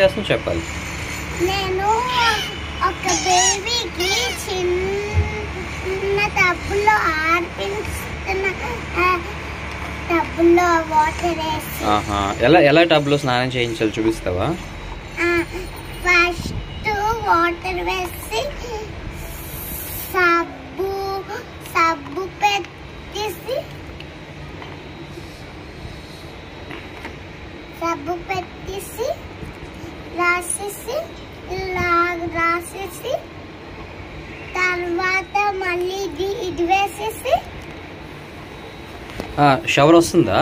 చెప్పాలి. నేను ఒక బేబీకి చిన్న టబ్లో టబ్లో వాటర్ వేసి ఎలా టబ్లో స్నానం చేయించాలి చూపిస్తావా? ఫస్ట్ వాటర్ వేసి సబ్బు పెట్టేసి రాసేసి తర్వాత మళ్ళీ ఇది వేసేసి షవర్ వస్తుందా?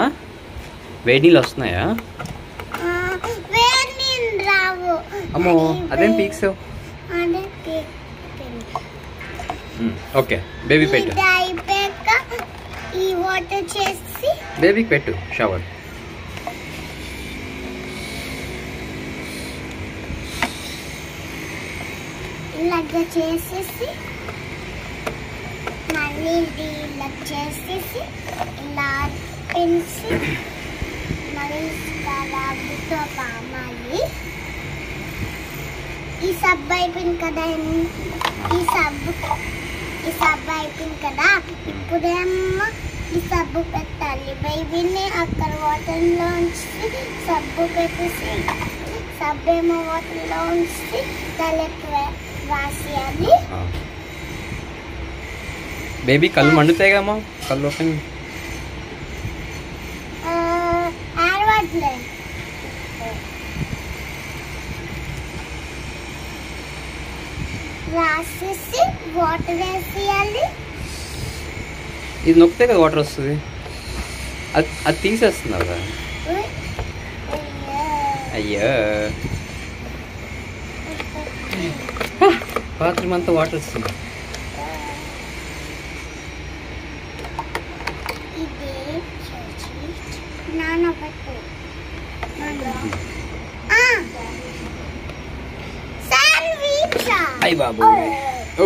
వేడి నీళ్ళు వస్తున్నాయా? వేడి నీళ్ళు రావు. అమ్మో అదేం పీక్సావు? ఓకే బేబీ పెట్టు. అయిపోయాక ఈ వాటర్ చేసి బేబీకి పెట్టు షవర్. ఇలాగ చేసేసి మళ్ళీ ఇలా చేసేసి ఇలా పెంచి మళ్ళీ స్క్రబ్తో మళ్ళీ ఈ సబ్బు అయిపోయింది కదా, ఈ సబ్బు అయిపోయింది కదా. ఇప్పుడేమో ఈ సబ్బు పెట్టాలి. బేబీని అక్కడ వాటర్లో ఉంచి సబ్బు పెట్టేసి సబ్బేమో వాటర్లో ఉంచి తలకి రాసేయాలి. బేబీ కళ్ళు మండుతాయిగామా? కళ్ళు ఓపెన్ ఆడవట్లే. రాసేసి వాటర్ వేసేయాలి. ఇది నొక్కితే కదా వాటర్ వస్తుంది. అది తీసేస్తున్నారా? అయ్యో బాత్రూమ్ అంతా వాటర్ వస్తుంది. అయ్య బాబు